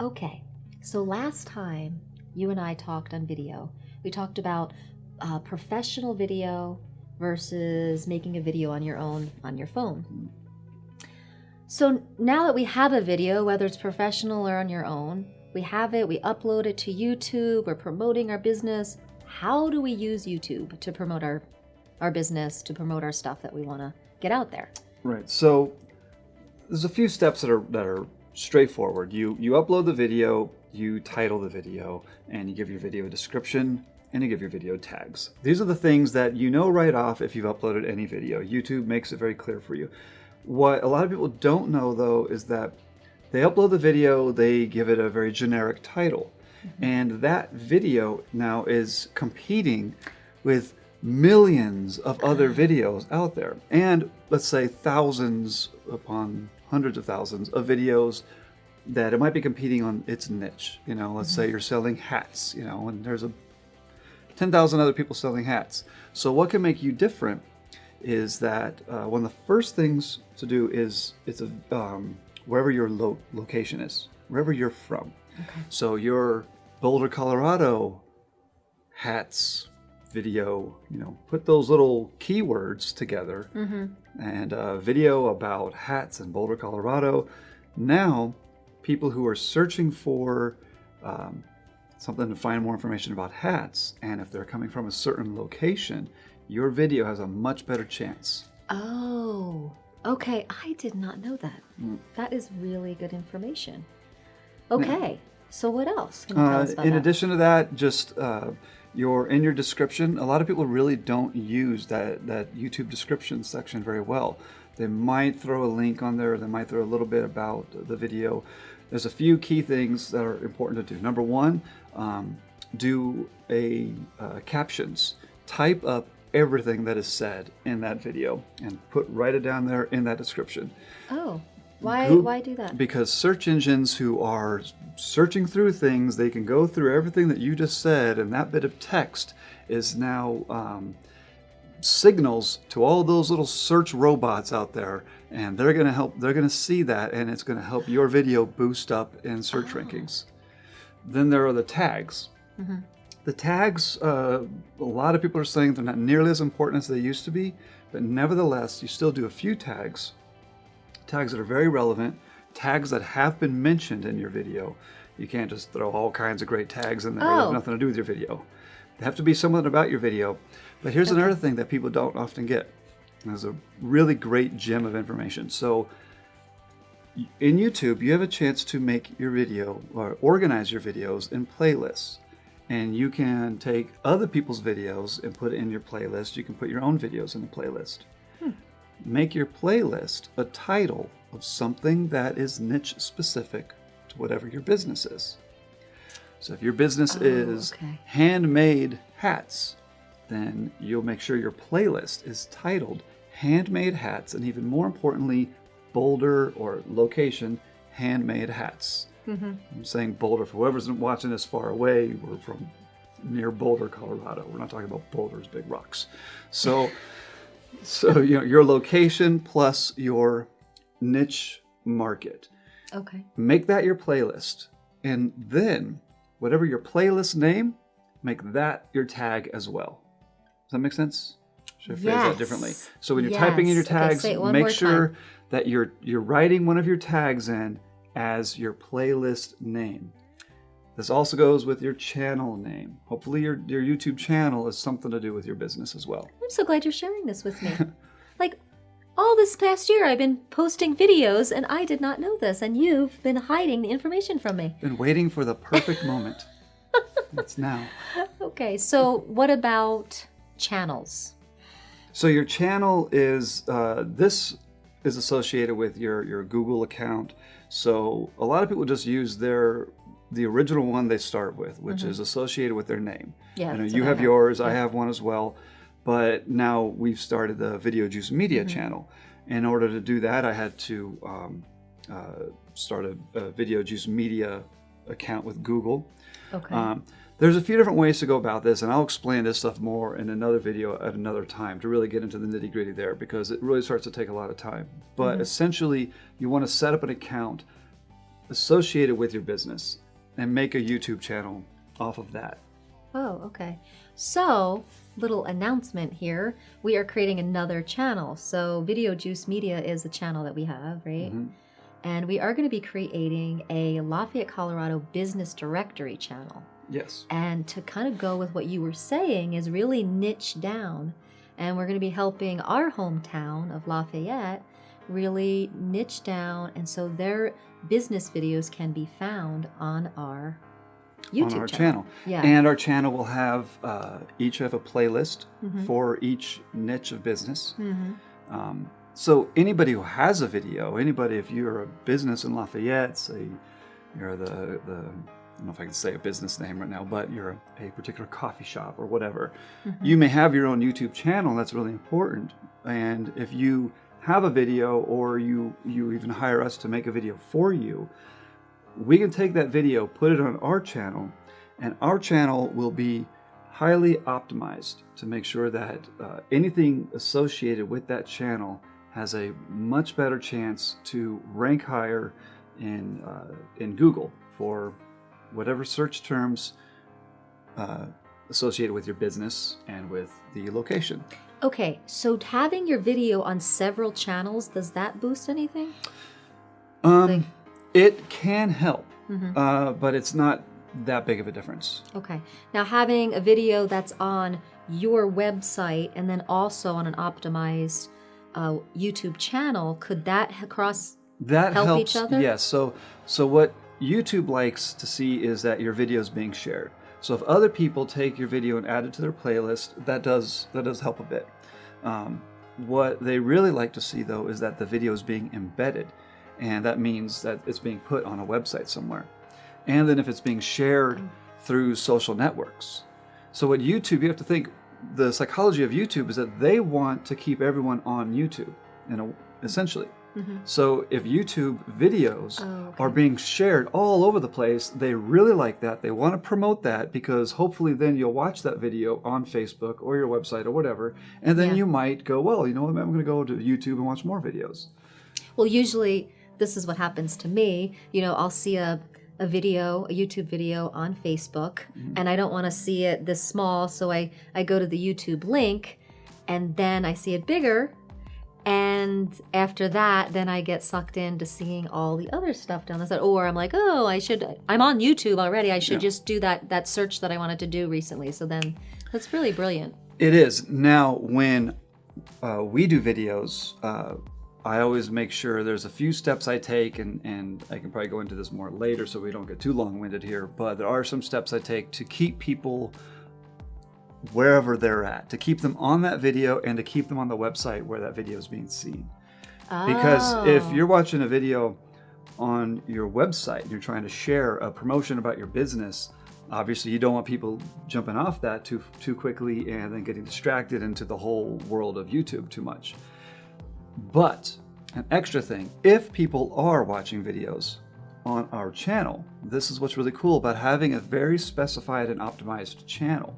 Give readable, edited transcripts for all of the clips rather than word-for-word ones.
Okay, so last time you and I talked on video, we talked about professional video versus making a video on your own on your phone. So now that we have a video, whether it's professional or on your own, we have it, we upload it to YouTube, we're promoting our business. How do we use YouTube to promote our business, to promote our stuff that we want to get out there? Right. So there's a few steps that are straightforward. You upload the video, you title the video, and you give your video a description, and you give your video tags. These are the things that you know right off if you've uploaded any video. YouTube makes it very clear for you. What a lot of people don't know, though, is that they upload the video, they give it a very generic title. And that video now is competing with millions of other videos out there. And let's say thousands upon hundreds of thousands of videos that it might be competing on its niche. You know, let's say you're selling hats, you know, and there's 10,000 other people selling hats. So what can make you different is that one of the first things to do is wherever your location is, wherever you're from. Okay. So your Boulder, Colorado hats video, you know, put those little keywords together and a video about hats in Boulder, Colorado. Now, people who are searching for something to find more information about hats, and if they're coming from a certain location, your video has a much better chance. Oh, okay. I did not know that. That is really good information. Okay, so what else can you tell us about in that? addition to that, just in your description, a lot of people really don't use that YouTube description section very well. They might throw a link on there, they might throw a little bit about the video. There's a few key things that are important to do. Number one, do captions. Type up everything that is said in that video and write it down there in that description. Oh, why do that? Because search engines who are searching through things, they can go through everything that you just said, and that bit of text is now signals to all those little search robots out there, and they're going to see that, and it's going to help your video boost up in search rankings. Then there are the tags. The tags, a lot of people are saying they're not nearly as important as they used to be, but nevertheless, you still do a few tags that are very relevant, tags that have been mentioned in your video. You can't just throw all kinds of great tags in there that have nothing to do with your video. They have to be something about your video. But here's another thing that people don't often get. There's a really great gem of information. So in YouTube, you have a chance to make your video or organize your videos in playlists. And you can take other people's videos and put it in your playlist. You can put your own videos in the playlist. Make your playlist a title of something that is niche specific to whatever your business is. So if your business is handmade hats, then you'll make sure your playlist is titled Handmade Hats, and even more importantly, Boulder or location handmade hats. I'm saying Boulder for whoever's watching this far away. We're from near Boulder, Colorado. We're not talking about boulders, big rocks. So you know, your location plus your niche market. Okay. Make that your playlist, and then whatever your playlist name, make that your tag as well. Does that make sense? Should I phrase that differently? So when you're typing in your tags, make sure that you're writing one of your tags in as your playlist name. This also goes with your channel name. Hopefully your YouTube channel is something to do with your business as well. I'm so glad you're sharing this with me. Like, all this past year I've been posting videos and I did not know this, and you've been hiding the information from me. Been waiting for the perfect moment. It's now. Okay, so what about channels? So your channel is, this is associated with your Google account. So a lot of people just use the original one they start with, which is associated with their name. Yeah, you have yours, I have one as well. But now we've started the Video Juice Media channel. In order to do that, I had to start a Video Juice Media account with Google. Okay. There's a few different ways to go about this, and I'll explain this stuff more in another video at another time to really get into the nitty-gritty there, because it really starts to take a lot of time. But essentially, you want to set up an account associated with your business and make a YouTube channel off of that. Oh, okay. So, little announcement here. We are creating another channel. So, Video Juice Media is a channel that we have, right? And we are going to be creating a Lafayette, Colorado business directory channel. Yes. And to kind of go with what you were saying is really niche down. And we're going to be helping our hometown of Lafayette really niche down. And so their business videos can be found on our YouTube on our channel. Yeah. And our channel will have each have a playlist for each niche of business. So anybody who has a video, anybody, if you're a business in Lafayette, say you're the I don't know if I can say a business name right now, but you're a particular coffee shop or whatever, you may have your own YouTube channel. That's really important. And if you have a video, or you even hire us to make a video for you, we can take that video, put it on our channel, and our channel will be highly optimized to make sure that anything associated with that channel has a much better chance to rank higher in Google for whatever search terms associated with your business and with the location. Okay, so having your video on several channels, does that boost anything? It can help, but it's not that big of a difference. Okay. Now, having a video that's on your website and then also on an optimized YouTube channel, could that That help helps each other? Yes. So what YouTube likes to see is that your video is being shared. So if other people take your video and add it to their playlist, that does help a bit. What they really like to see, though, is that the video is being embedded, and that means that it's being put on a website somewhere. And then if it's being shared through social networks. So what YouTube, you have to think, the psychology of YouTube is that they want to keep everyone on YouTube, essentially. So if YouTube videos are being shared all over the place, they really like that. They want to promote that because hopefully then you'll watch that video on Facebook or your website or whatever, and then you might go, well, you know what, I'm going to go to YouTube and watch more videos. Well, usually this is what happens to me. I'll see a YouTube video on Facebook, and I don't want to see it this small, so I go to the YouTube link, and then I see it bigger. And after that, then I get sucked into seeing all the other stuff down the side. Or I'm like, oh, I'm on YouTube already. I should just do that search that I wanted to do recently. So then that's really brilliant. It is. Now, when we do videos, I always make sure there's a few steps I take, and I can probably go into this more later so we don't get too long-winded here, but there are some steps I take to keep people wherever they're at, to keep them on that video and to keep them on the website where that video is being seen. Because if you're watching a video on your website and you're trying to share a promotion about your business, obviously you don't want people jumping off that too quickly and then getting distracted into the whole world of YouTube too much. But an extra thing, if people are watching videos on our channel, this is what's really cool about having a very specified and optimized channel.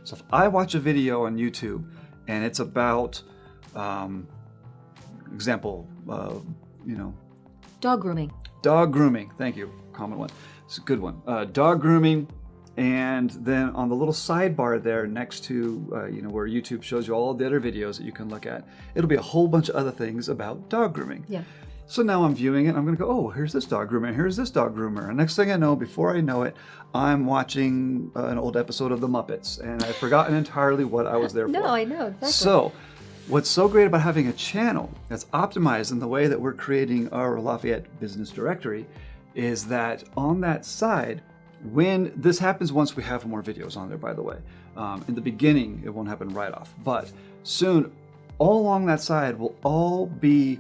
So if I watch a video on YouTube and it's about, example, dog grooming. Dog grooming, thank you, common one. It's a good one. Dog grooming, and then on the little sidebar there next to, where YouTube shows you all the other videos that you can look at, it'll be a whole bunch of other things about dog grooming. Yeah. So now I'm viewing it, I'm going to go, oh, here's this dog groomer, here's this dog groomer. And next thing I know, before I know it, I'm watching an old episode of The Muppets, and I've forgotten entirely what I was there for. No, I know, exactly. So what's so great about having a channel that's optimized in the way that we're creating our Lafayette business directory is that on that side, when this happens once we have more videos on there, by the way. In the beginning, it won't happen right off, but soon, all along that side will all be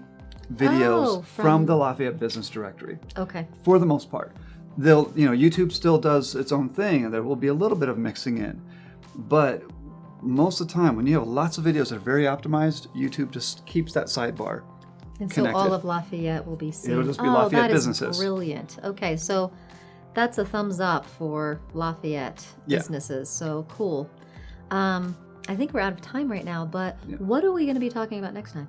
videos from the Lafayette Business Directory. Okay. For the most part. YouTube still does its own thing, and there will be a little bit of mixing in. But most of the time, when you have lots of videos that are very optimized, YouTube just keeps that sidebar and connected. So all of Lafayette will be seen. It'll just be Lafayette businesses. That is brilliant. Okay, so that's a thumbs up for Lafayette businesses. So cool. I think we're out of time right now, but what are we going to be talking about next time?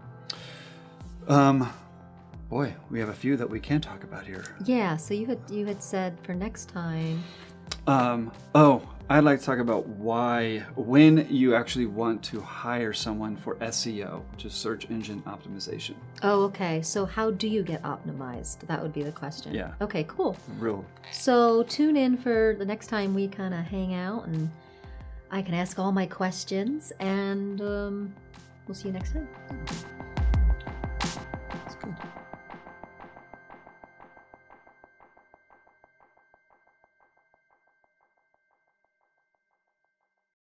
Boy, we have a few that we can talk about here. Yeah, so you had said for next time. I'd like to talk about when you actually want to hire someone for SEO, which is search engine optimization. Oh, okay. So how do you get optimized? That would be the question. Yeah. Okay, cool. Real. So tune in for the next time we kind of hang out and I can ask all my questions, and we'll see you next time.